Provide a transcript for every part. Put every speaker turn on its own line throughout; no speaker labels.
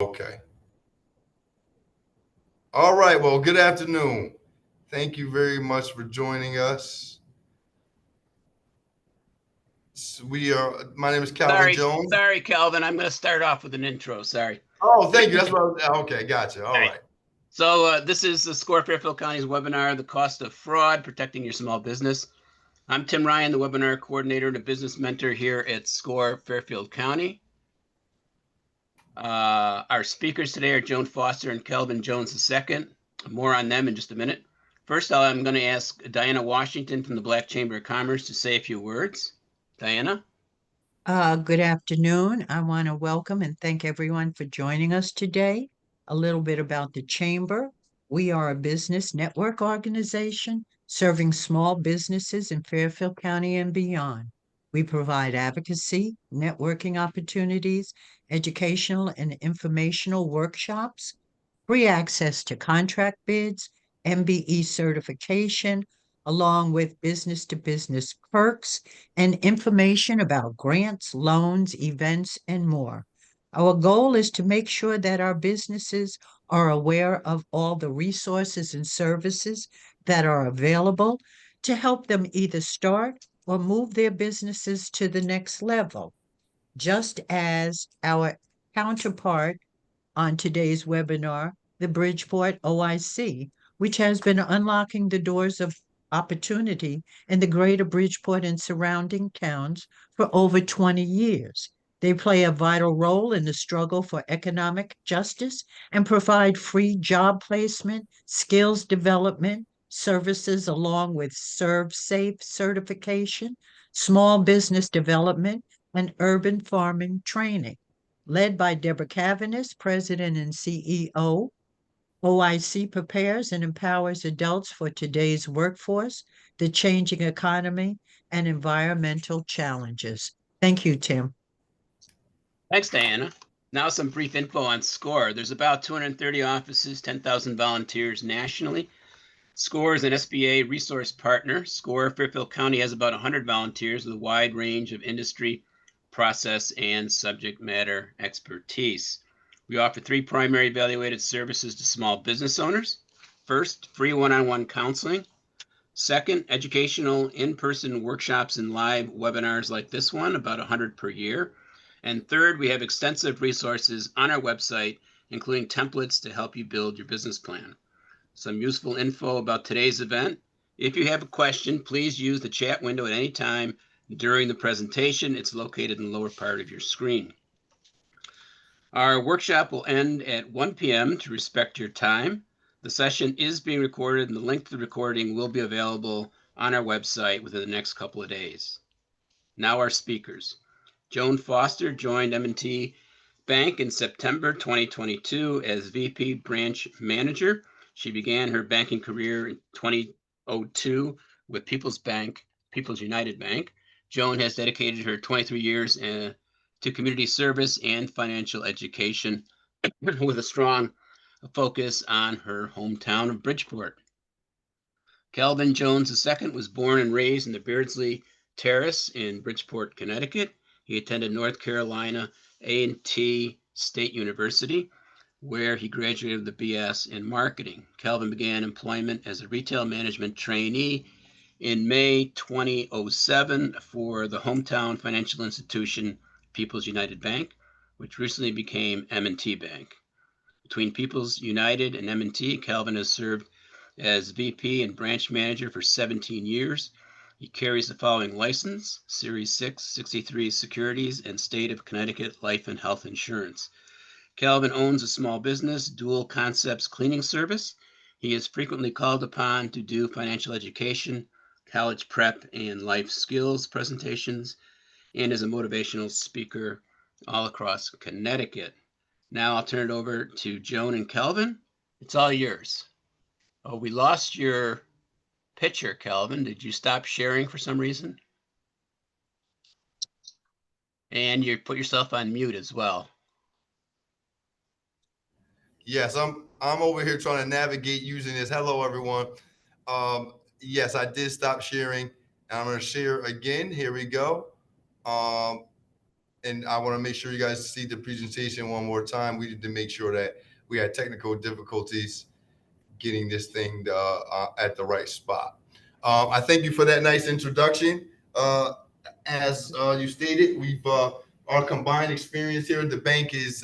Okay. All right. Well, good afternoon. Thank you very much for joining us. We are. My name is Calvin
Sorry,
Jones.
sorry, Calvin. I'm going to start off with an intro. Sorry.
Oh, thank you. That's what. Okay, gotcha. All
All right.
right.
So this is the SCORE Fairfield County's webinar, The Cost of Fraud, Protecting Your Small Business. I'm Tim Ryan, the webinar coordinator and a business mentor here at SCORE Fairfield County. Our speakers today are Joan Foster and Kelvin Jones II. More on them in just a minute. First, I'm going to ask Diana Washington from the Black Chamber of Commerce to say a few words. Diana?
Good afternoon. I want to welcome and thank everyone for joining us today. A little bit about the Chamber. We are a business network organization serving small businesses in Fairfield County and beyond. We provide advocacy, networking opportunities, educational and informational workshops, free access to contract bids, MBE certification, along with business to business perks and information about grants, loans, events, and more. Our goal is to make sure that our businesses are aware of all the resources and services that are available to help them either start or move their businesses to the next level. Just as our counterpart on today's webinar, the Bridgeport OIC, which has been unlocking the doors of opportunity in the greater Bridgeport and surrounding towns for over 20 years. They play a vital role in the struggle for economic justice and provide free job placement, skills development, services along with Serve Safe certification, small business development, and urban farming training. Led by Deborah Cavanis, President and CEO, OIC prepares and empowers adults for today's workforce, the changing economy, and environmental challenges. Thank you, Tim.
Thanks, Diana. Now some brief info on SCORE. There's about 230 offices, 10,000 volunteers nationally. SCORE is an SBA resource partner. SCORE Fairfield County has about 100 volunteers with a wide range of industry, process, and subject matter expertise. We offer 3 primary evaluated services to small business owners. First, free one-on-one counseling. Second, educational in-person workshops and live webinars like this one, about 100 per year. And third, we have extensive resources on our website, including templates to help you build your business plan. Some useful info about today's event. If you have a question, please use the chat window at any time during the presentation. It's located in the lower part of your screen. Our workshop will end at 1 p.m. to respect your time. The session is being recorded, and the link to the recording will be available on our website within the next couple of days. Now our speakers. Joan Foster joined M&T Bank in September 2022 as VP Branch Manager. She began her banking career in 2002 with People's United Bank. Joan has dedicated her 23 years to community service and financial education with a strong focus on her hometown of Bridgeport. Kelvin Jones II was born and raised in the Beardsley Terrace in Bridgeport, Connecticut. He attended North Carolina A&T State University, where he graduated with a BS in marketing. Kelvin began employment as a retail management trainee in May 2007 for the hometown financial institution People's United Bank, which recently became M&T Bank. Between People's United and M&T, Kelvin has served as VP and branch manager for 17 years. He carries the following license: Series 663 Securities and State of Connecticut Life and Health Insurance. Kelvin owns a small business, Dual Concepts Cleaning Service. He is frequently called upon to do financial education, college prep, and life skills presentations, and is a motivational speaker all across Connecticut. Now I'll turn it over to Joan and Kelvin. It's all yours. Oh, we lost your picture, Kelvin. Did you stop sharing for some reason? And you put yourself on mute as well.
Yes, I'm over here trying to navigate using this. Hello, everyone. Yes, I did stop sharing. I'm going to share again. Here we go. Um, and I want to make sure you guys see the presentation one more time. We need to make sure that we had technical difficulties getting this thing at the right spot. I thank you for that nice introduction. As you stated, we've our combined experience here at the bank is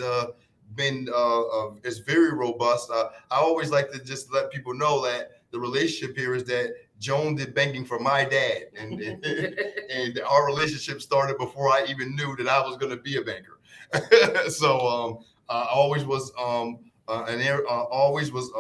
very robust. I always like to just let people know that the relationship here is that Joan did banking for my dad, and our relationship started before I even knew that I was going to be a banker. So I always was always was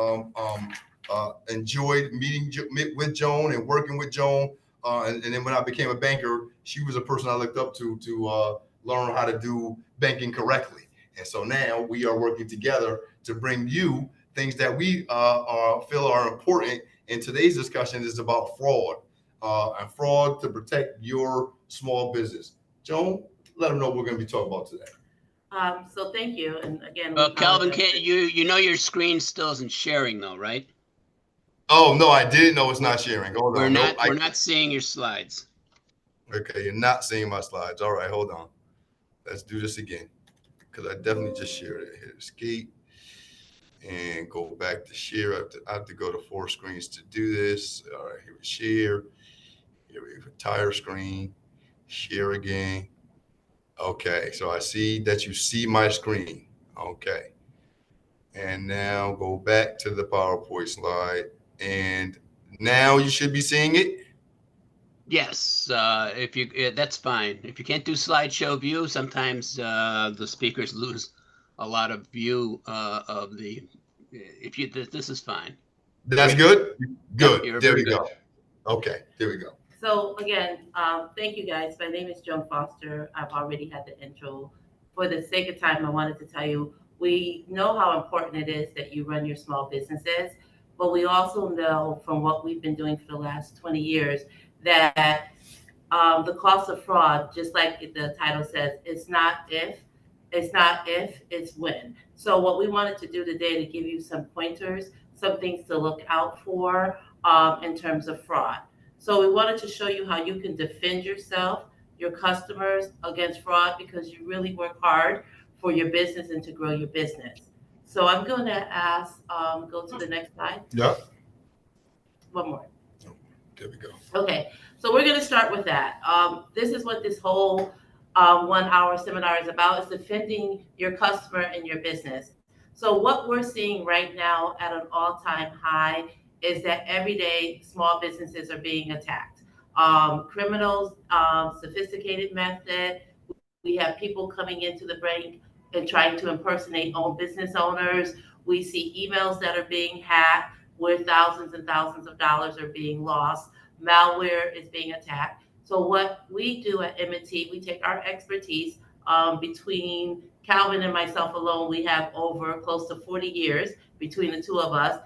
enjoyed meeting with Joan and working with Joan. And then when I became a banker, she was a person I looked up to learn how to do banking correctly. And so now we are working together to bring you things that we feel are important. And today's discussion is about fraud and fraud to protect your small business. Joan, let them know what we're going to be talking about today.
So thank you. And again,
Well, Calvin, you know your screen still isn't sharing though, right?
Oh no, I didn't know it's not sharing. Hold on.
We're not seeing your slides.
Okay, you're not seeing my slides. All right, hold on. Let's do this again because I definitely just shared it. Hit escape and go back to share. I have to go to 4 screens to do this. All right, here we share. Here we entire screen. Share again. Okay, so I see that you see my screen. Okay. And now go back to the PowerPoint slide. And now you should be seeing it.
Yes, if you that's fine. If you can't do slideshow view, sometimes the speakers lose a lot of view of the. If you this is fine.
That's good. Good.
Yep,
there we go. Okay, there we go.
So again, thank you guys. My name is Joan Foster. I've already had the intro. For the sake of time, I wanted to tell you, we know how important it is that you run your small businesses, but we also know from what we've been doing for the last 20 years that the cost of fraud, just like the title says, it's not if, it's when. So what we wanted to do today to give you some pointers, some things to look out for in terms of fraud. So we wanted to show you how you can defend yourself, your customers against fraud because you really work hard for your business and to grow your business. So I'm going to ask, go to the next slide.
Yeah.
One more.
There we go.
Okay, so we're going to start with that. This is what this whole 1-hour seminar is about, is defending your customer and your business. So what we're seeing right now at an all-time high is that every day small businesses are being attacked. Criminals, sophisticated method. We have people coming into the bank and trying to impersonate business owners. We see emails that are being hacked where thousands and thousands of dollars are being lost. Malware is being attacked. So what we do at M&T, we take our expertise between Calvin and myself alone, we have over close to 40 years between the two of us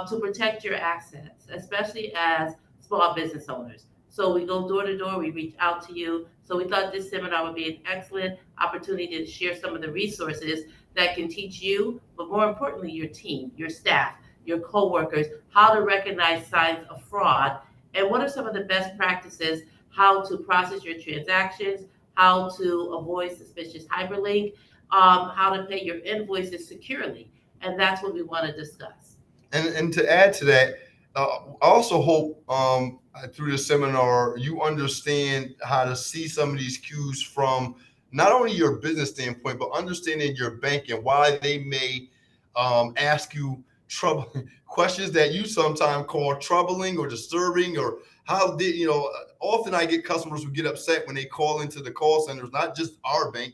to protect your assets, especially as small business owners. So we go door to door, we reach out to you. So we thought this seminar would be an excellent opportunity to share some of the resources that can teach you, but more importantly, your team, your staff, your coworkers, how to recognize signs of fraud, and what are some of the best practices, how to process your transactions, how to avoid suspicious hyperlink, how to pay your invoices securely. And that's what we want to discuss.
And to add to that, I also hope through this seminar you understand how to see some of these cues from not only your business standpoint, but understanding your bank and why they may ask you questions that you sometimes call troubling or disturbing, or how did often I get customers who get upset when they call into the call centers, not just our bank,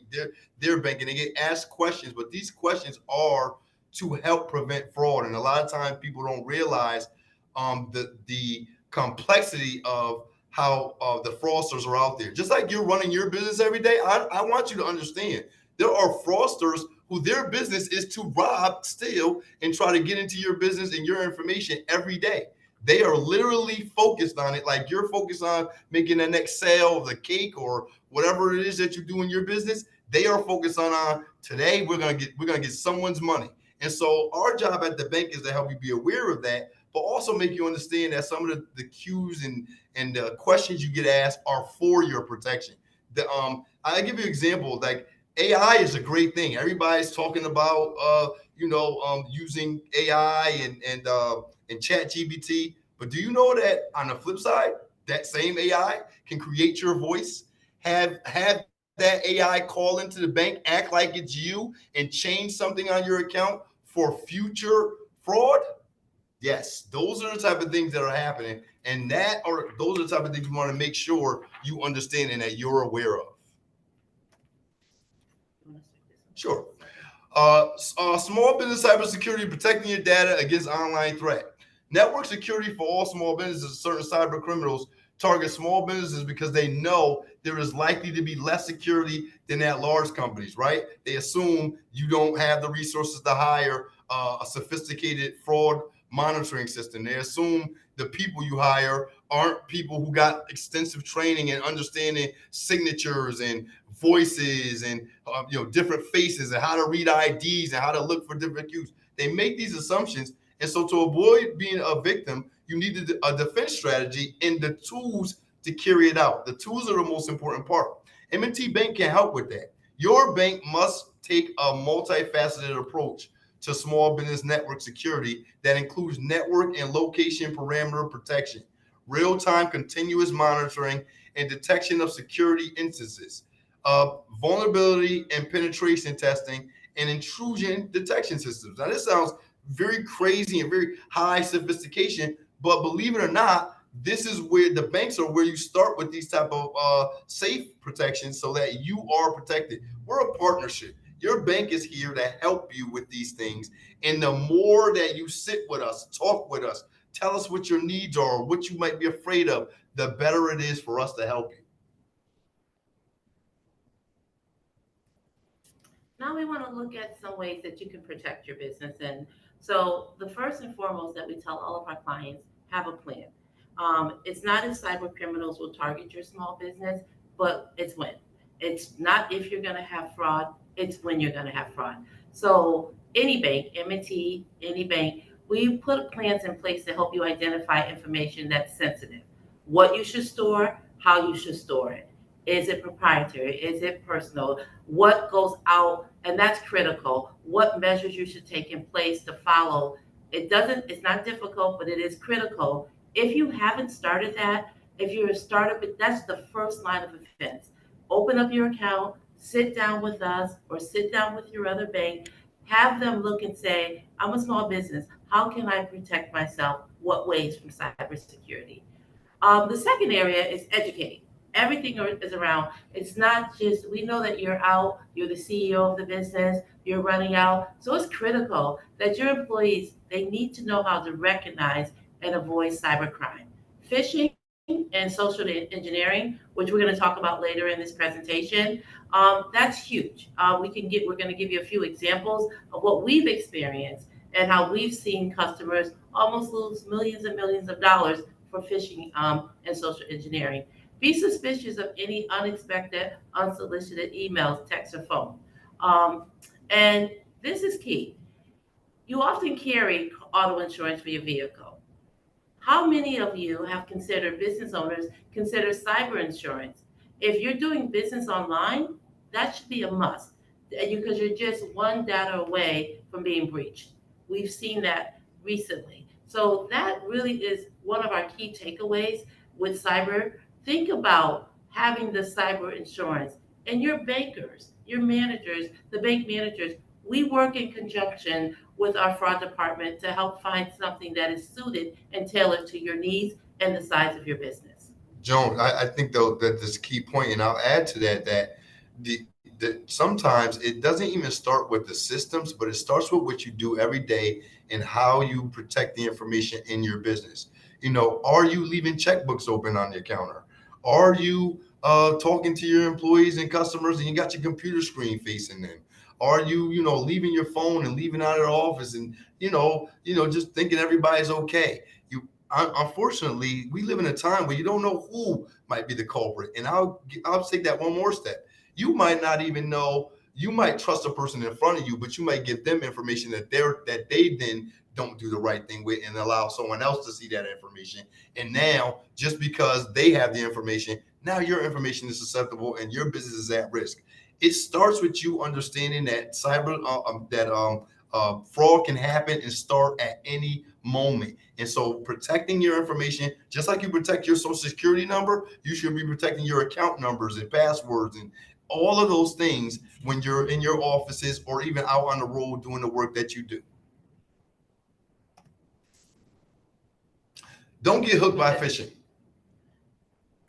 their bank, and they get asked questions, but these questions are to help prevent fraud. And a lot of times people don't realize the complexity of how the fraudsters are out there. Just like you're running your business every day, I want you to understand there are fraudsters who their business is to rob, steal, and try to get into your business and your information every day. They are literally focused on it, like you're focused on making the next sale of the cake or whatever it is that you do in your business. They are focused on today we're gonna get someone's money. And so our job at the bank is to help you be aware of that, but also make you understand that some of the cues and the questions you get asked are for your protection. I give you an example. Like AI is a great thing. Everybody's talking about using AI and Chat GBT. But do you know that on the flip side, that same AI can create your voice, have that AI call into the bank, act like it's you, and change something on your account for future fraud? Yes, those are the type of things that are happening, and those are the type of things you want to make sure you understand and that you're aware of. Sure. Small business cybersecurity, protecting your data against online threat. Network security for all small businesses. Certain cyber criminals target small businesses because they know there is likely to be less security than at large companies, right? They assume you don't have the resources to hire a sophisticated fraud monitoring system. They assume the people you hire aren't people who got extensive training and understanding signatures and voices and different faces and how to read IDs and how to look for different cues. They make these assumptions, and so to avoid being a victim, you need a defense strategy and the tools to carry it out. The tools are the most important part. M&T Bank can help with that. Your bank must take a multifaceted approach to small business network security that includes network and location parameter protection, real-time continuous monitoring, and detection of security instances, vulnerability and penetration testing, and intrusion detection systems. Now, this sounds very crazy and very high sophistication, but believe it or not, this is where the banks are where you start with these type of safe protections so that you are protected. We're a partnership. Your bank is here to help you with these things. And the more that you sit with us, talk with us, tell us what your needs are, what you might be afraid of, the better it is for us to help you.
Now we want to look at some ways that you can protect your business. And so the first and foremost that we tell all of our clients, have a plan. It's not if cyber criminals will target your small business, but it's when. It's not if you're going to have fraud, it's when you're going to have fraud. So any bank, M&T, any bank, we put plans in place to help you identify information that's sensitive. What you should store, how you should store it. Is it proprietary? Is it personal? What goes out? And that's critical. What measures you should take in place to follow. It's not difficult, but it is critical. If you haven't started that, if you're a startup, that's the first line of defense. Open up your account, sit down with us or sit down with your other bank, have them look and say, I'm a small business. How can I protect myself? What ways from cybersecurity? The second area is educate. Everything is around. It's not just, we know that you're out, you're the CEO of the business, you're running out. So it's critical that your employees, they need to know how to recognize and avoid cybercrime. Phishing and social engineering, which we're going to talk about later in this presentation, that's huge. We're going to give you a few examples of what we've experienced and how we've seen customers almost lose millions and millions of dollars for phishing and social engineering. Be suspicious of any unexpected, unsolicited emails, text, or phone. And this is key. You often carry auto insurance for your vehicle. How many of you have considered, business owners, consider cyber insurance? If you're doing business online, that should be a must because you're just one data away from being breached. We've seen that recently. So that really is one of our key takeaways with cyber. Think about having the cyber insurance and your bankers, your managers, the bank managers. We work in conjunction with our fraud department to help find something that is suited and tailored to your needs and the size of your business.
Joan, I think though that this key point, and I'll add to that sometimes it doesn't even start with the systems, but it starts with what you do every day and how you protect the information in your business. Are you leaving checkbooks open on your counter? Are you talking to your employees and customers and you got your computer screen facing them? Are you, leaving your phone and leaving out of the office and, just thinking everybody's okay? Unfortunately, we live in a time where you don't know who might be the culprit. And I'll take that one more step. You might not even know. You might trust a person in front of you, but you might give them information that they then don't do the right thing with and allow someone else to see that information. And now, just because they have the information, now your information is susceptible and your business is at risk. It starts with you understanding that fraud can happen and start at any moment. And so protecting your information, just like you protect your social security number, you should be protecting your account numbers and passwords and all of those things when you're in your offices or even out on the road doing the work that you do. Don't get hooked by phishing.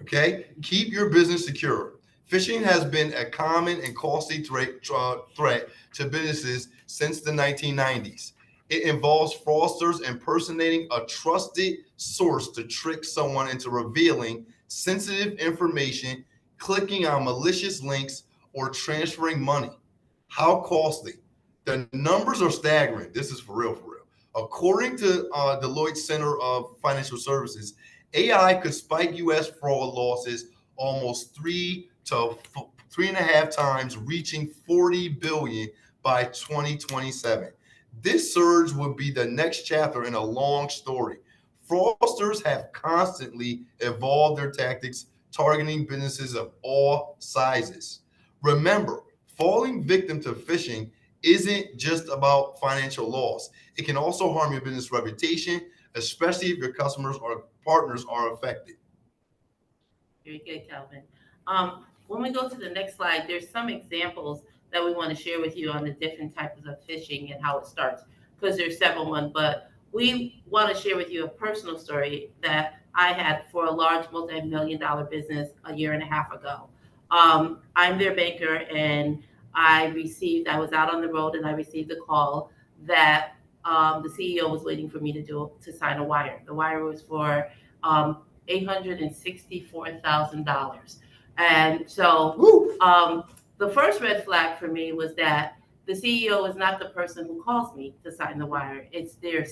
Okay? Keep your business secure. Phishing has been a common and costly threat to businesses since the 1990s. It involves fraudsters impersonating a trusted source to trick someone into revealing sensitive information, clicking on malicious links, or transferring money. How costly? The numbers are staggering. This is for real, for real. According to Deloitte Center of Financial Services, AI could spike U.S. fraud losses almost 3.5 times, reaching 40 billion by 2027. This surge would be the next chapter in a long story. Fraudsters have constantly evolved their tactics, targeting businesses of all sizes. Remember, falling victim to phishing isn't just about financial loss. It can also harm your business reputation, especially if your customers or partners are affected.
Very good, Calvin. When we go to the next slide, there's some examples that we want to share with you on the different types of phishing and how it starts, because there's several ones, but we want to share with you a personal story that I had for a large multi-million dollar business a year and a half ago. I'm their banker, and I was out on the road and I received a call that the CEO was waiting for me to sign a wire. The wire was for $864,000. And so the first red flag for me was that the CEO is not the person who calls me to sign the wire. It's their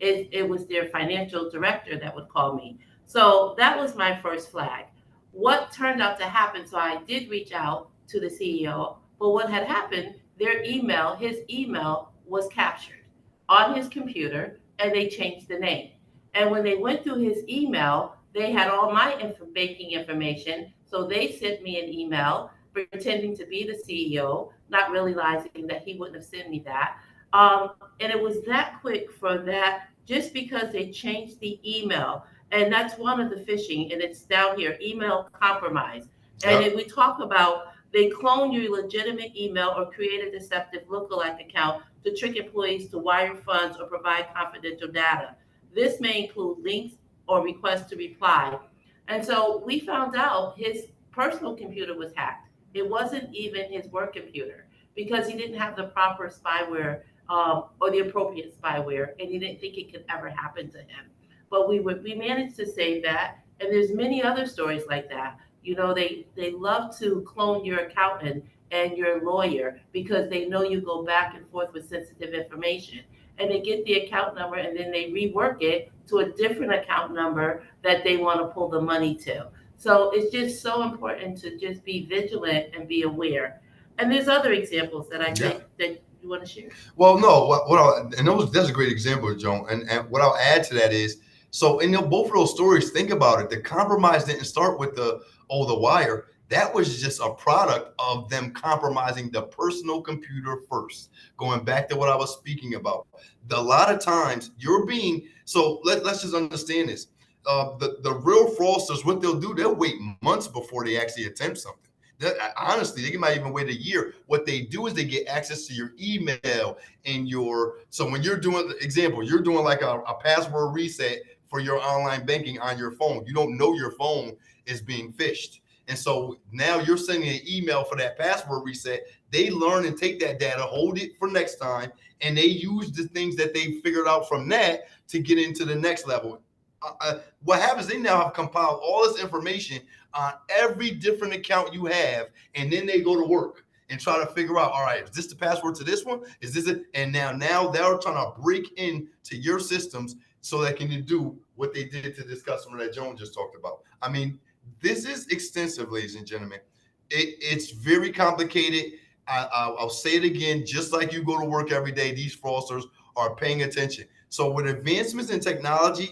it was their financial director that would call me. So that was my first flag. What turned out to happen, so I did reach out to the CEO, but what had happened, his email was captured on his computer and they changed the name. And when they went through his email, they had all my banking information. So they sent me an email pretending to be the CEO, not realizing that he wouldn't have sent me that. And it was that quick for that, just because they changed the email. And that's one of the phishing, and it's down here, email compromise. And if we talk about they clone your legitimate email or create a deceptive lookalike account to trick employees to wire funds or provide confidential data. This may include links or requests to reply. And so we found out his personal computer was hacked. It wasn't even his work computer because he didn't have the proper spyware or the appropriate spyware, and he didn't think it could ever happen to him. But we managed to save that, and there's many other stories like that. You know, they love to clone your accountant and your lawyer because they know you go back and forth with sensitive information. And they get the account number and then they rework it to a different account number that they want to pull the money to. So it's just so important to just be vigilant and be aware. And there's other examples that I think that you want to share.
Well, no, that's a great example, Joan. And what I'll add to that is, so in both of those stories, think about it. The compromise didn't start with the wire. That was just a product of them compromising the personal computer first. Going back to what I was speaking about, a lot of times let's just understand this. The real fraudsters, what they'll do, they'll wait months before they actually attempt something. Honestly, they might even wait a year. What they do is they get access to your email and so when you're doing, example, you're doing like a password reset for your online banking on your phone. You don't know your phone is being phished. And so now you're sending an email for that password reset. They learn and take that data, hold it for next time, and they use the things that they figured out from that to get into the next level. What happens, they now have compiled all this information on every different account you have, and then they go to work and try to figure out, all right, is this the password to this one? Is this it? And now they're trying to break into your systems so they can do what they did to this customer that Joan just talked about. I mean, this is extensive, ladies and gentlemen. It's very complicated. I'll say it again, just like you go to work every day, these fraudsters are paying attention. So with advancements in technology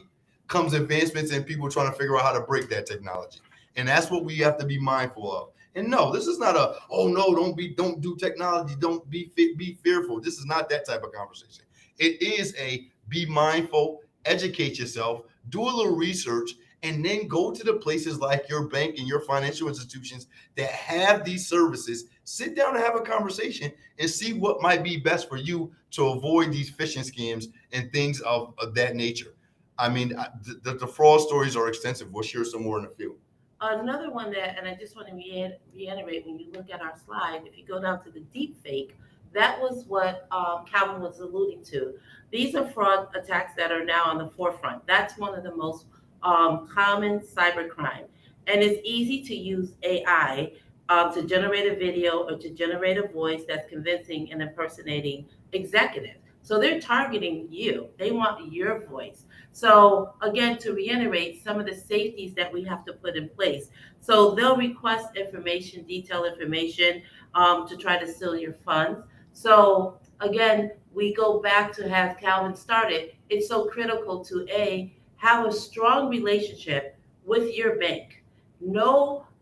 comes advancements in people trying to figure out how to break that technology. And that's what we have to be mindful of. And no, this is not a, oh no, don't do technology, don't be fearful. This is not that type of conversation. It is a be mindful, educate yourself, do a little research, and then go to the places like your bank and your financial institutions that have these services. Sit down and have a conversation and see what might be best for you to avoid these phishing scams and things of that nature. I mean, the fraud stories are extensive. We'll share some more in the field.
Another one that, and I just want to reiterate, when you look at our slide, if you go down to the deep fake, that was what Calvin was alluding to. These are fraud attacks that are now on the forefront. That's one of the most common cybercrime. And it's easy to use AI to generate a video or to generate a voice that's convincing and impersonating executives. So they're targeting you. They want your voice. So again, to reiterate some of the safeties that we have to put in place. So they'll request information, detailed information, to try to steal your funds. So again, we go back to have Calvin started. It's so critical to have a strong relationship with your bank.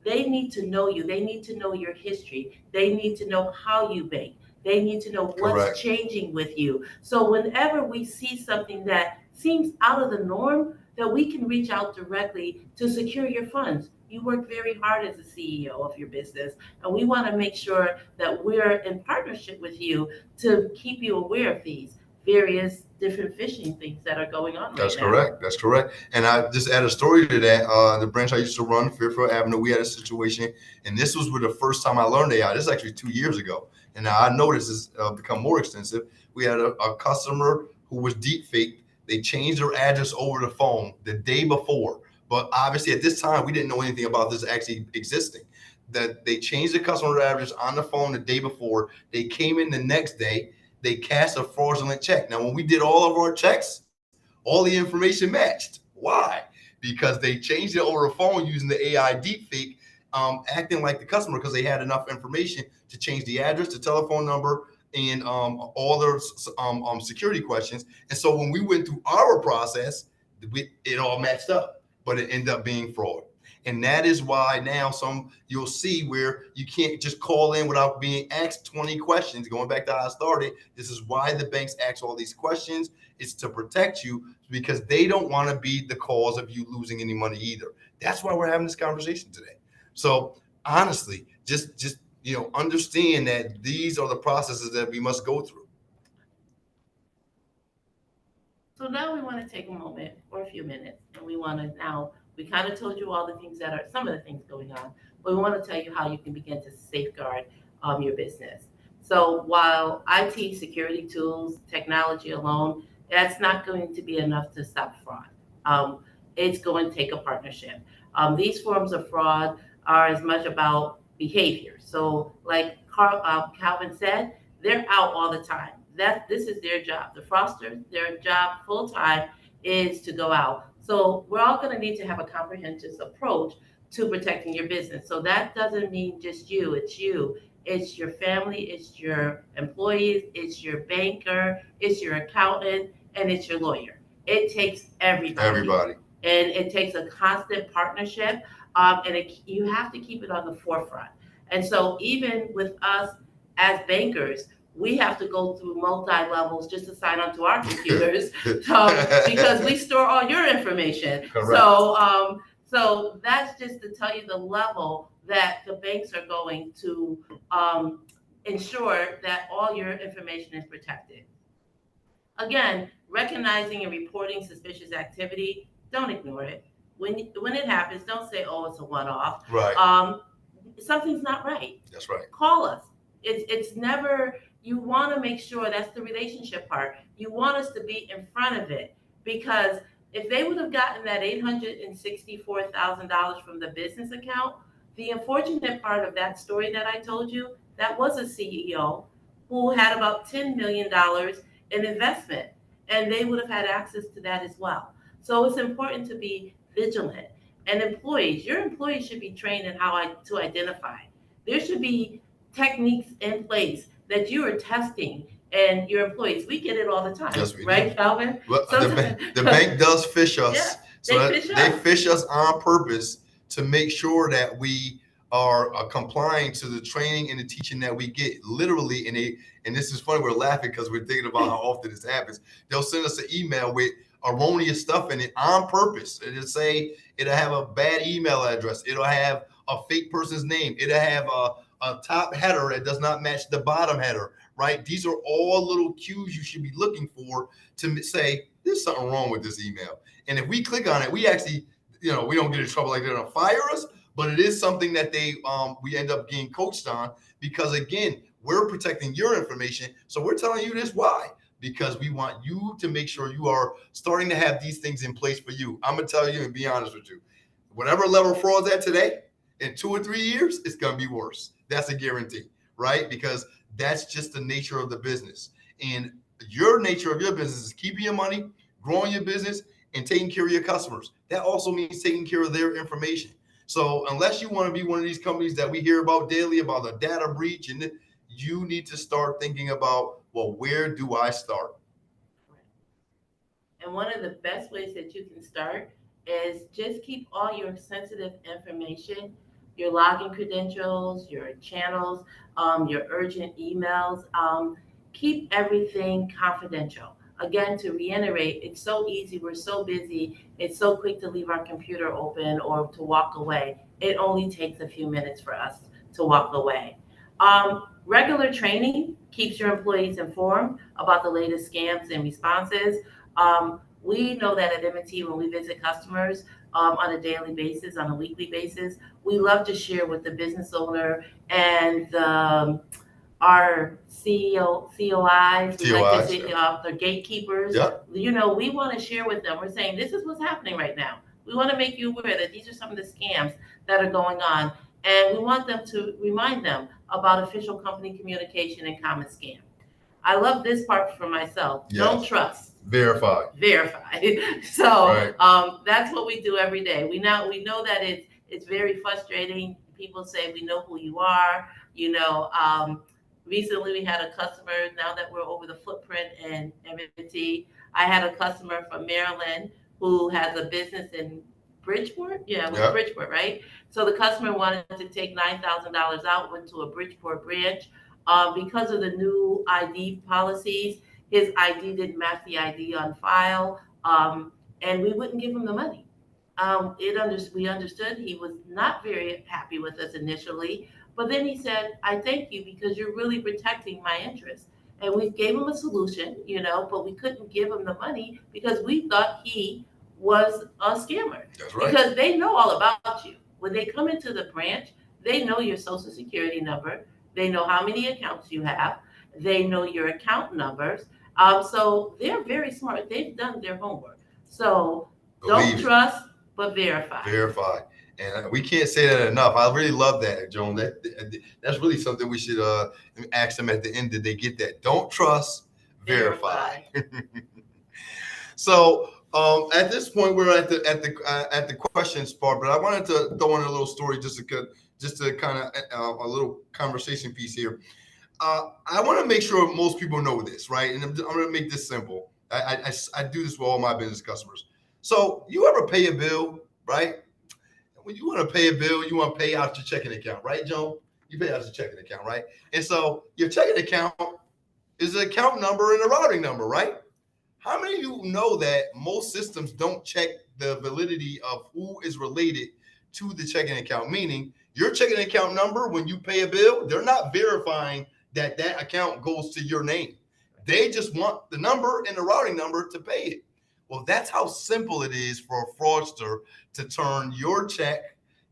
They need to know you. They need to know your history. They need to know how you bank. They need to know what's
Correct.
changing with you. So whenever we see something that seems out of the norm, that we can reach out directly to secure your funds. You work very hard as a CEO of your business, and we want to make sure that we're in partnership with you to keep you aware of these various different phishing things that are going on
That's
right now.
correct. That's correct. And I just add a story to that. The branch I used to run, Fairfield Avenue, we had a situation, and this was the first time I learned AI. This is actually 2 years ago. And now I know this has become more extensive. We had a customer who was deep faked. They changed their address over the phone the day before. But obviously at this time, we didn't know anything about this actually existing. That they changed the customer address on the phone the day before. They came in the next day. They cashed a fraudulent check. Now, when we did all of our checks, all the information matched. Why? Because they changed it over the phone using the AI deepfake, acting like the customer because they had enough information to change the address, the telephone number, and all their security questions. And so when we went through our process, it all matched up, but it ended up being fraud. And that is why now you'll see where you can't just call in without being asked 20 questions. Going back to how I started, this is why the banks ask all these questions. It's to protect you because they don't want to be the cause of you losing any money either. That's why we're having this conversation today. So honestly, just understand that these are the processes that we must go through.
So now we want to take a moment or a few minutes, and we kind of told you all the things some of the things going on, but we want to tell you how you can begin to safeguard your business. So while IT security tools, technology alone, that's not going to be enough to stop fraud. It's going to take a partnership. These forms of fraud are as much about behavior. So like Calvin said, they're out all the time. This is their job. The fraudsters, their job full time is to go out. So we're all going to need to have a comprehensive approach to protecting your business. So that doesn't mean just you. It's your family, it's your employees, it's your banker, it's your accountant, and it's your lawyer. It takes everybody. And it takes a constant partnership, you have to keep it on the forefront. And so even with us as bankers, we have to go through multi-levels just to sign onto our computers because we store all your information.
Correct.
So that's just to tell you the level that the banks are going to ensure that all your information is protected. Again, recognizing and reporting suspicious activity, don't ignore it. When it happens, don't say, "Oh, it's a one-off."
Right.
Something's not right.
That's right.
Call us. It's never. You want to make sure that's the relationship part. You want us to be in front of it because if they would have gotten that $864,000 from the business account, the unfortunate part of that story that I told you, that was a CEO who had about $10 million in investment, and they would have had access to that as well. So it's important to be vigilant. And your employees should be trained in to identify. There should be techniques in place that you are testing and your employees. We get it all the time.
Yes, we
right,
do.
Calvin?
Well, the bank does fish us.
Yeah,
So
they
they fish us on purpose to make sure that we are complying to the training and the teaching that we get literally and this is funny, we're laughing because we're thinking about how often this happens. They'll send us an email with erroneous stuff in it on purpose. It'll have a bad email address. It'll have a fake person's name. It'll have a top header that does not match the bottom header, right? These are all little cues you should be looking for to say, there's something wrong with this email. And if we click on it, we actually, we don't get in trouble like they're gonna fire us, but it is something that we end up getting coached on, because again, we're protecting your information. So we're telling you this why? Because we want you to make sure you are starting to have these things in place for you. I'm gonna tell you and be honest with you, whatever level of fraud's at today, in 2 or 3 years, it's gonna be worse. That's a guarantee, right? Because that's just the nature of the business. And your nature of your business is keeping your money, growing your business, and taking care of your customers. That also means taking care of their information. So unless you want to be one of these companies that we hear about daily about the data breach, and you need to start thinking about, well, where do I start?
And one of the best ways that you can start is just keep all your sensitive information, your login credentials, your channels, your urgent emails. Keep everything confidential. Again, to reiterate, it's so easy. We're so busy. It's so quick to leave our computer open or to walk away. It only takes a few minutes for us to walk away. Regular training keeps your employees informed about the latest scams and responses. We know that at M&T, when we visit customers on a daily basis, on a weekly basis, we love to share with the business owner and our COIs, we like to say, the gatekeepers.
Yeah.
We want to share with them. We're saying this is what's happening right now. We want to make you aware that these are some of the scams that are going on, and we want them to remind them about official company communication and common scam. I love this part for myself.
Yes.
Don't trust.
Verify.
So
right.
That's what we do every day. We know that it's very frustrating. People say we know who you are. Recently we had a customer. Now that we're over the footprint in M&T, I had a customer from Maryland who has a business in Bridgeport. Yeah, it was Bridgeport, right? So the customer wanted to take $9,000 out, went to a Bridgeport branch. Because of the new ID policies, his ID didn't match the ID on file, and we wouldn't give him the money. We understood he was not very happy with us initially, but then he said, I thank you because you're really protecting my interests. And we gave him a solution, but we couldn't give him the money because we thought he was a scammer.
That's right.
Because they know all about you. When they come into the branch, they know your social security number. They know how many accounts you have. They know your account numbers. So they're very smart. They've done their homework. So don't trust, but verify.
Verify. And we can't say that enough. I really love that, Joan. That's really something we should ask them at the end. Did they get that? Don't trust, verify. So at this point, we're at the questions part, but I wanted to throw in a little story just to kind of a little conversation piece here. I want to make sure most people know this, right? And I'm going to make this simple. I do this with all my business customers. So you ever pay a bill, right? When you want to pay a bill, you want to pay out your checking account, right, Joan? You pay out your checking account, right? And so your checking account is an account number and a routing number, right? How many of you know that most systems don't check the validity of who is related to the checking account? Meaning your checking account number, when you pay a bill, they're not verifying that account goes to your name. They just want the number and the routing number to pay it. Well, that's how simple it is for a fraudster to turn your check,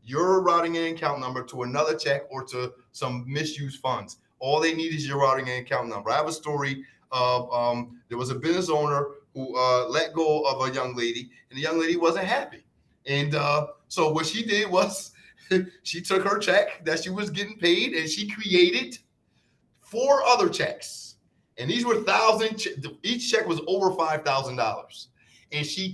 your routing and account number to another check or to some misused funds. All they need is your routing and account number. I have a story of there was a business owner who let go of a young lady, and the young lady wasn't happy. And so what she did was she took her check that she was getting paid and she created 4 other checks. And these were each check was over $5,000. And she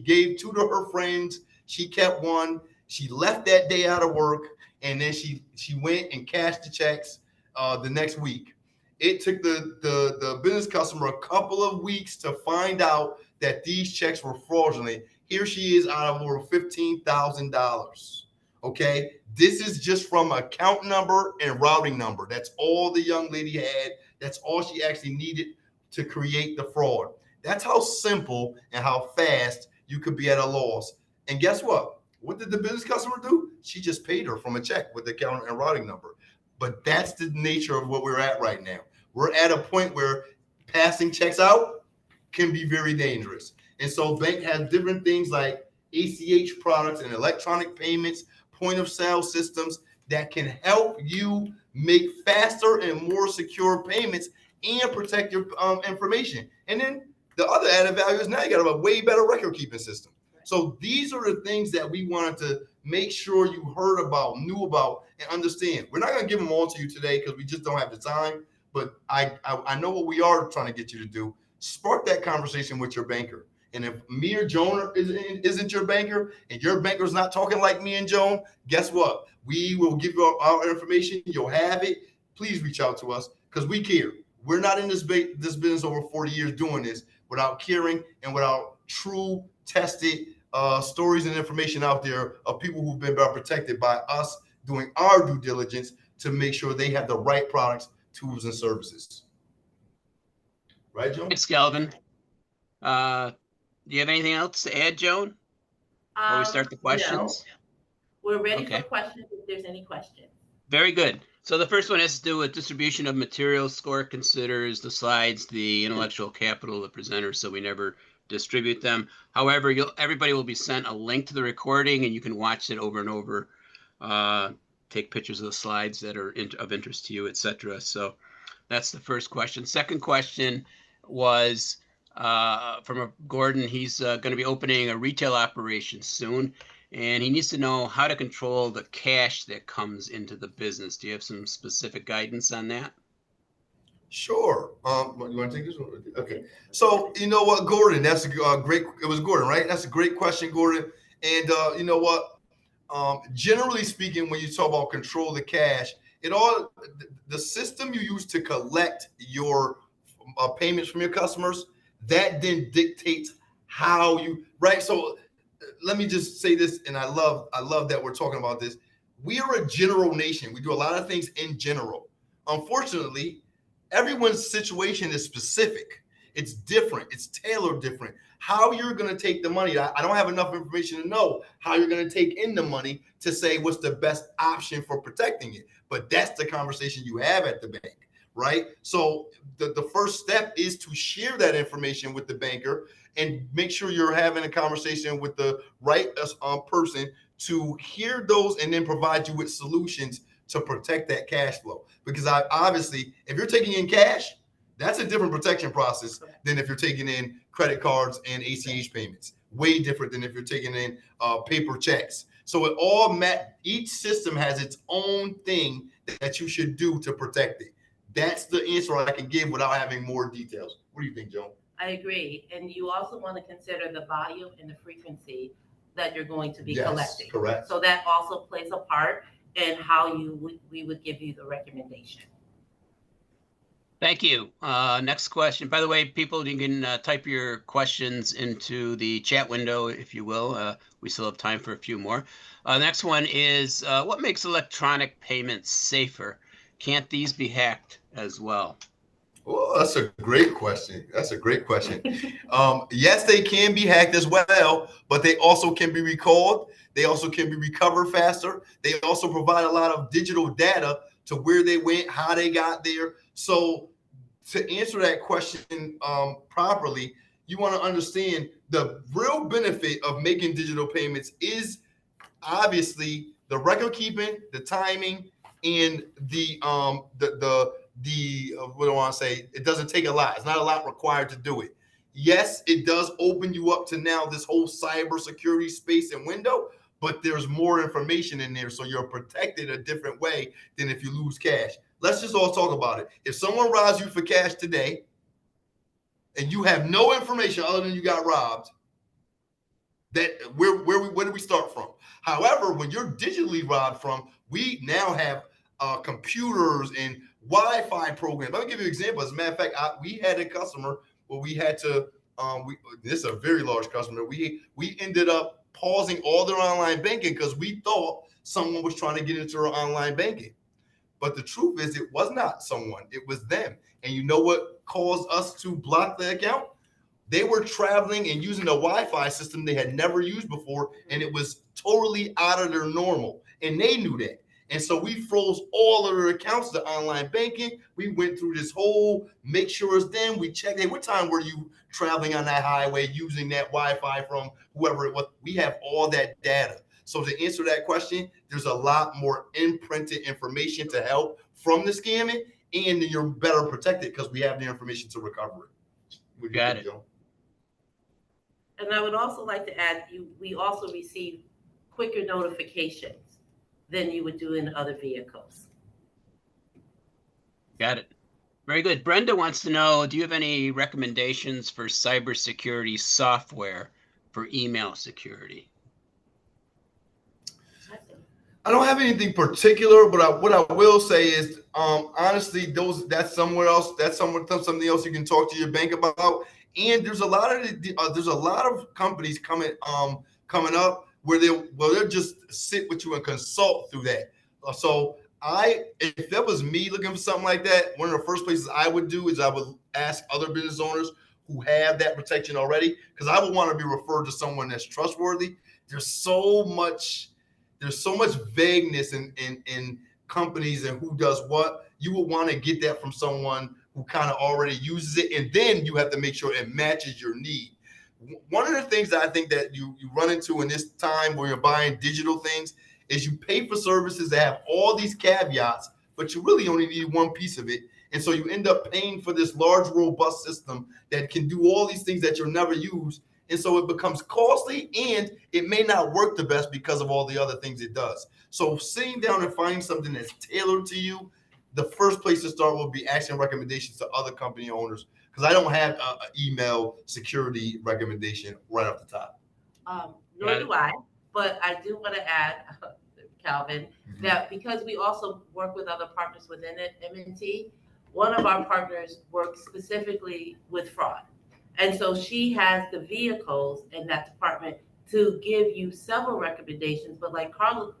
gave 2 to her friends. She kept 1. She left that day out of work, and then she went and cashed the checks the next week. It took the business customer a couple of weeks to find out that these checks were fraudulent. Here she is out of over $15,000. Okay, this is just from account number and routing number. That's all the young lady had. That's all she actually needed to create the fraud. That's how simple and how fast you could be at a loss. And guess what? What did the business customer do? She just paid her from a check with the account and routing number. But that's the nature of what we're at right now. We're at a point where passing checks out can be very dangerous. And so bank has different things like ACH products and electronic payments, point of sale systems that can help you make faster and more secure payments and protect your information. And then the other added value is now you got a way better record keeping system. So these are the things that we wanted to make sure you heard about, knew about, and understand. We're not going to give them all to you today because we just don't have the time. But I know what we are trying to get you to do. Spark that conversation with your banker. And if me or Joan isn't your banker and your banker's not talking like me and Joan, guess what? We will give you our information. You'll have it. Please reach out to us because we care. We're not in this business over 40 years doing this without caring and without true tested stories and information out there of people who've been protected by us doing our due diligence to make sure they have the right products, tools, and services. Right, Joan?
Thanks, Galvin. Do you have anything else to add, Joan? Before we start the questions?
No. We're ready
Okay.
for questions if there's any questions.
Very good. So the first one has to do with distribution of materials. SCORE considers the slides the intellectual capital of the presenter, so we never distribute them. However, everybody will be sent a link to the recording, and you can watch it over and over, take pictures of the slides that are of interest to you, etc. So that's the first question. Second question was from Gordon. He's going to be opening a retail operation soon, and he needs to know how to control the cash that comes into the business. Do you have some specific guidance on that?
Sure. You want to take this one? Okay. So you know what, Gordon? That's a great. It was Gordon, right? That's a great question, Gordon. And you know what? Generally speaking, when you talk about control the cash, the system you use to collect your payments from your customers, that then dictates how you right. So let me just say this, and I love that we're talking about this. We are a general nation. We do a lot of things in general. Unfortunately, everyone's situation is specific. It's different. It's tailored different. How you're going to take the money, I don't have enough information to know how you're going to take in the money to say what's the best option for protecting it. But that's the conversation you have at the bank, right? So the first step is to share that information with the banker and make sure you're having a conversation with the right person to hear those and then provide you with solutions to protect that cash flow. Because obviously, if you're taking in cash, that's a different protection process than if you're taking in credit cards and ACH payments. Way different than if you're taking in paper checks. So each system has its own thing that you should do to protect it. That's the answer I can give without having more details. What do you think, Joan?
I agree. And you also want to consider the volume and the frequency that you're going to be
Yes,
collecting.
correct.
So that also plays a part in how we would give you the recommendation.
Thank you. Next question. By the way, people, you can type your questions into the chat window, if you will. We still have time for a few more. Next one is, what makes electronic payments safer? Can't these be hacked as well?
Well, that's a great question. Yes, they can be hacked as well, but they also can be recalled. They also can be recovered faster. They also provide a lot of digital data to where they went, how they got there. So to answer that question properly, you want to understand the real benefit of making digital payments is obviously the record keeping, the timing, and the what do I want to say? It doesn't take a lot. It's not a lot required to do it. Yes, it does open you up to now this whole cybersecurity space and window, but there's more information in there, so you're protected a different way than if you lose cash. Let's just all talk about it. If someone robs you for cash today, and you have no information other than you got robbed, that where do we start from? However, when you're digitally robbed from, we now have computers and Wi-Fi programs. Let me give you an example. As a matter of fact, we had a customer where we had to. This is a very large customer. We ended up pausing all their online banking because we thought someone was trying to get into our online banking. But the truth is, it was not someone, it was them. And you know what caused us to block the account? They were traveling and using a Wi-Fi system they had never used before, and it was totally out of their normal. And they knew that. And so we froze all of their accounts to online banking. We went through this whole make sure it's them. We checked, hey, what time were you traveling on that highway using that Wi-Fi from whoever it was? We have all that data. So to answer that question, there's a lot more imprinted information to help from the scamming, and you're better protected because we have the information to recover it.
Got it.
And I would also like to add, we also receive quicker notifications than you would do in other vehicles.
Got it. Very good. Brenda wants to know, do you have any recommendations for cybersecurity software for email security?
I don't have anything particular, but what I will say is, honestly, that's somewhere else. That's something else you can talk to your bank about. And there's a lot of companies coming up where they'll just sit with you and consult through that. So if that was me looking for something like that, one of the first places I would do is I would ask other business owners who have that protection already, because I would want to be referred to someone that's trustworthy. There's so much vagueness in companies and who does what. You would want to get that from someone who kind of already uses it, and then you have to make sure it matches your need. One of the things that I think that you run into in this time where you're buying digital things is you pay for services that have all these caveats, but you really only need one piece of it. And so you end up paying for this large, robust system that can do all these things that you'll never use. And so it becomes costly, and it may not work the best because of all the other things it does. So sitting down and finding something that's tailored to you, the first place to start will be asking recommendations to other company owners, because I don't have an email security recommendation right off the top.
Nor do I, but I do want to add, Calvin, that because we also work with other partners within it, M&T, one of our partners works specifically with fraud. And so she has the vehicles in that department to give you several recommendations. But like Calvin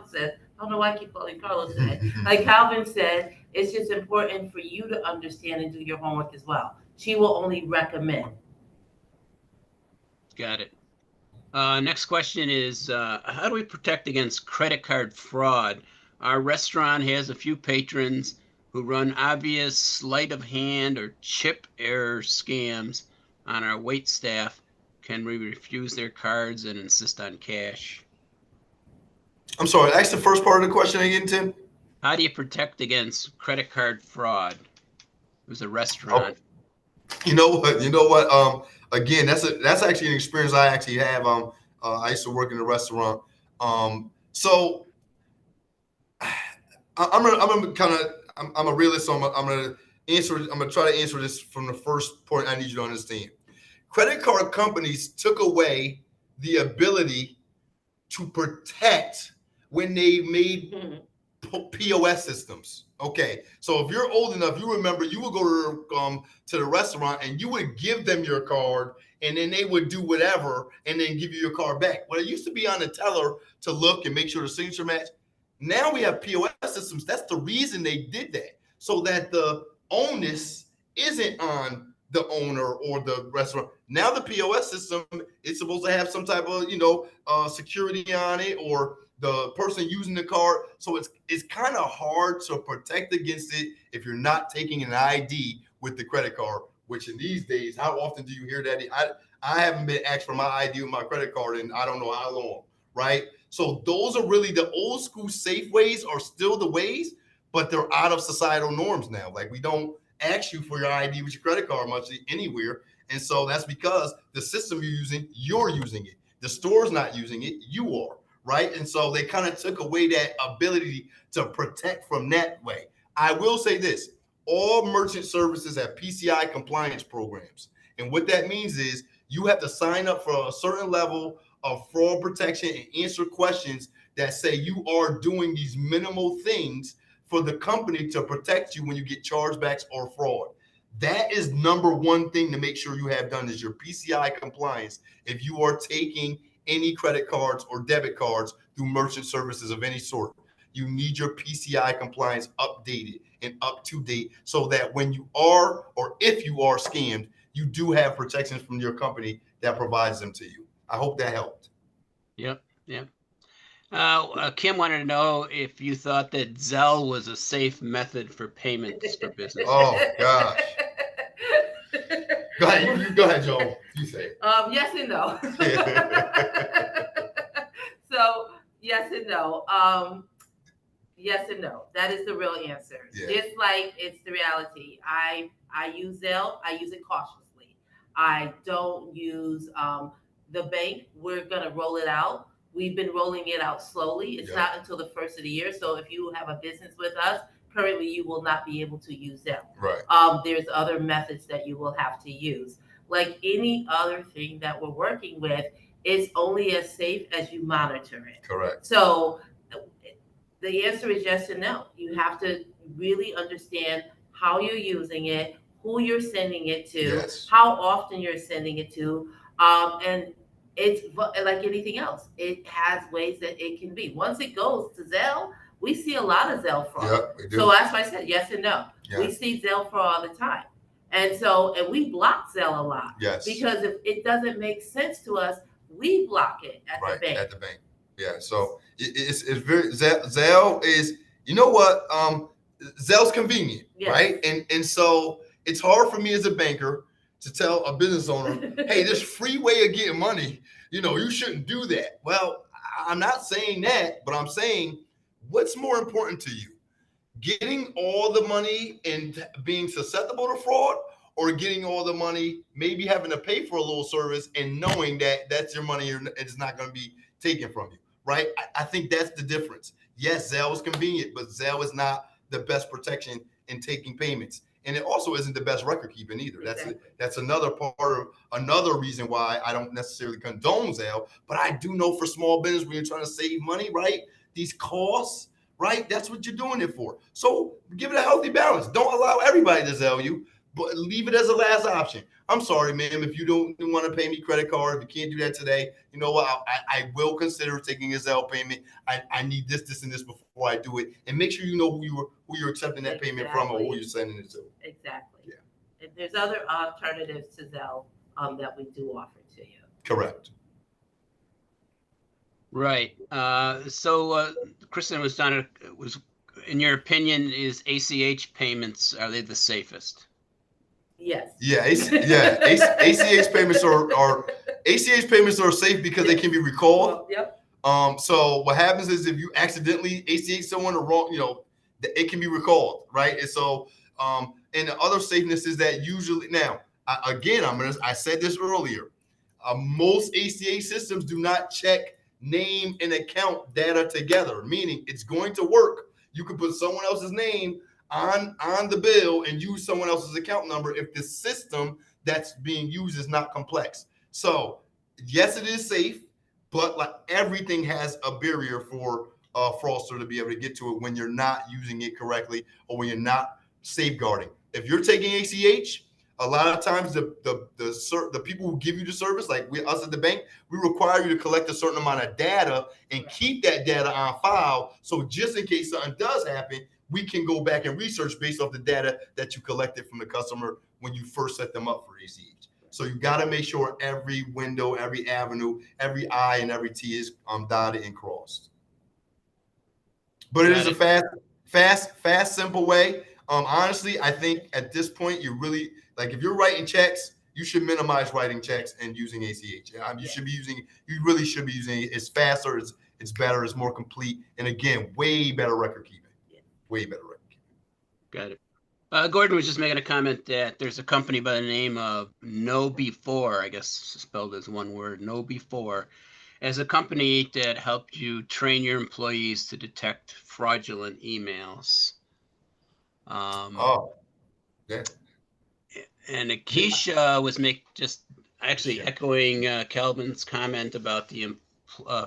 said, I don't know why I keep calling Carlos today. Like Calvin said, it's just important for you to understand and do your homework as well. She will only recommend.
Got it. Next question is, how do we protect against credit card fraud? Our restaurant has a few patrons who run obvious sleight of hand or chip error scams on our wait staff. Can we refuse their cards and insist on cash?
I'm sorry, ask the first part of the question again, Tim.
How do you protect against credit card fraud? It was a restaurant.
Oh, you know what? Again, that's actually an experience I actually have. I used to work in a restaurant. So I'm a realist, so I'm gonna try to answer this from the first point I need you to understand. Credit card companies took away the ability to protect when they made POS systems. Okay, so if you're old enough, you remember you would go to the restaurant and you would give them your card, and then they would do whatever and then give you your card back. Well, it used to be on the teller to look and make sure the signature match. Now we have POS systems. That's the reason they did that, so that the onus isn't on the owner or the restaurant. Now the POS system is supposed to have some type of security on it, or the person using the card. So it's kind of hard to protect against it if you're not taking an ID with the credit card, which in these days, how often do you hear that? I haven't been asked for my ID with my credit card in I don't know how long, right? So those are really the old school safe ways, are still the ways, but they're out of societal norms now. Like, we don't ask you for your ID with your credit card much anywhere. And so that's because the system you're using it. The store's not using it, you are. Right. And so they kind of took away that ability to protect from that way. I will say this: all merchant services have PCI compliance programs. And what that means is you have to sign up for a certain level of fraud protection and answer questions that say you are doing these minimal things for the company to protect you when you get chargebacks or fraud. That is number one thing to make sure you have done, is your PCI compliance. If you are taking any credit cards or debit cards through merchant services of any sort. You need your PCI compliance updated and up to date so that when you are, or if you are scammed, you do have protections from your company that provides them to you. I hope that helped.
Yep. Yep. Kim wanted to know if you thought that Zelle was a safe method for payments for business.
Oh gosh. Go ahead. You go ahead, Joe. You say it.
Yes and no. So yes and no. Yes and no. That is the real answer.
Yeah.
Just like it's the reality. I use Zelle. I use it cautiously. I don't use the bank. We're gonna roll it out. We've been rolling it out slowly. It's not until the first of the year. So if you have a business with us, currently you will not be able to use Zelle.
Right.
There's other methods that you will have to use. Like any other thing that we're working with, it's only as safe as you monitor it.
Correct.
So the answer is yes and no. You have to really understand how you're using it, who you're sending it to,
Yes.
how often you're sending it to, and it's like anything else. It has ways that it can be. Once it goes to Zelle, we see a lot of Zelle fraud.
Yep, we do.
So that's why I said yes and no.
Yeah.
We see Zelle fraud all the time. And we block Zelle a lot.
Yes.
Because if it doesn't make sense to us, we block it at the bank.
At the bank. Yeah. So it's very, Zelle is, you know what? Zelle's convenient,
Yes.
right? And so it's hard for me as a banker to tell a business owner, hey, this free way of getting money, you shouldn't do that. Well, I'm not saying that, but I'm saying what's more important to you? Getting all the money and being susceptible to fraud, or getting all the money, maybe having to pay for a little service and knowing that that's your money and it's not going to be taken from you, right? I think that's the difference. Yes, Zelle is convenient, but Zelle is not the best protection in taking payments. And it also isn't the best record keeping either.
Exactly.
That's another another reason why I don't necessarily condone Zelle, but I do know for small business, when you're trying to save money, right? These costs, right? That's what you're doing it for. So give it a healthy balance. Don't allow everybody to Zelle you, but leave it as a last option. I'm sorry, ma'am, if you don't want to pay me credit card, if you can't do that today, you know what? I will consider taking a Zelle payment. I need this, and this before I do it. And make sure you know who you're accepting that payment from, or who you're sending it to.
Exactly.
Yeah.
And there's other alternatives to Zelle that we do offer to you.
Correct.
Right. So Kristen was in your opinion, is ACH payments, are they the safest?
Yes.
Yeah. ACH payments are safe because they can be recalled.
Yep.
So what happens is if you accidentally ACH someone or wrong, it can be recalled, right? And so, and the other safeness is that usually now, I said this earlier, most ACH systems do not check name and account data together, meaning it's going to work. You could put someone else's name on the bill and use someone else's account number if the system that's being used is not complex. So yes, it is safe, but like everything has a barrier for a fraudster to be able to get to it when you're not using it correctly or when you're not safeguarding. If you're taking ACH, a lot of times the people who give you the service, like us at the bank, we require you to collect a certain amount of data and keep that data on file. So just in case something does happen, we can go back and research based off the data that you collected from the customer when you first set them up for ACH. So you got to make sure every window, every avenue, every I and every T is dotted and crossed. But it is a fast, simple way. Honestly, I think at this point, you really, like if you're writing checks, you should minimize writing checks and using ACH. You really should be using it. It's faster, it's better, it's more complete. And again, way better record keeping. Way better record keeping.
Got it. Gordon was just making a comment that there's a company by the name of KnowBe4, I guess spelled as one word, KnowBe4, as a company that helped you train your employees to detect fraudulent emails.
Yeah.
And Akeisha was echoing Calvin's comment about the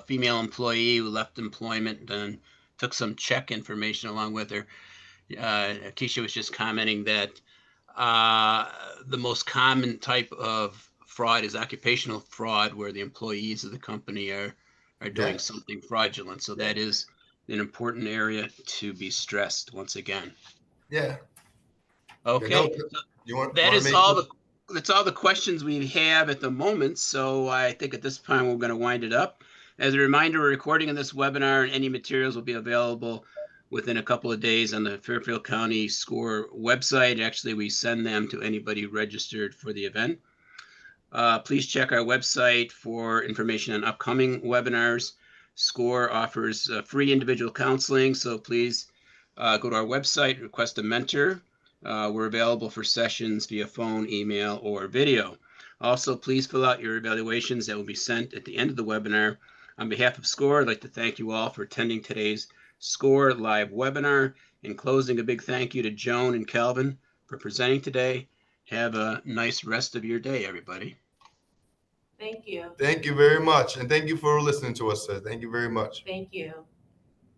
female employee who left employment and took some check information along with her. Akeisha was just commenting that the most common type of fraud is occupational fraud, where the employees of the company are doing
Yeah.
something fraudulent. So that is an important area to be stressed once again.
Yeah.
Okay.
You want
That
to
is
make
that's all the questions we have at the moment. So I think at this point we're going to wind it up. As a reminder, a recording of this webinar and any materials will be available within a couple of days on the Fairfield County SCORE website. Actually, we send them to anybody registered for the event. Please check our website for information on upcoming webinars. SCORE offers free individual counseling, so please go to our website, request a mentor. We're available for sessions via phone, email, or video. Also, please fill out your evaluations that will be sent at the end of the webinar. On behalf of SCORE, I'd like to thank you all for attending today's SCORE live webinar. In closing, a big thank you to Joan and Calvin for presenting today. Have a nice rest of your day, everybody.
Thank you.
Thank you very much. And thank you for listening to us, sir. Thank you very much.
Thank you.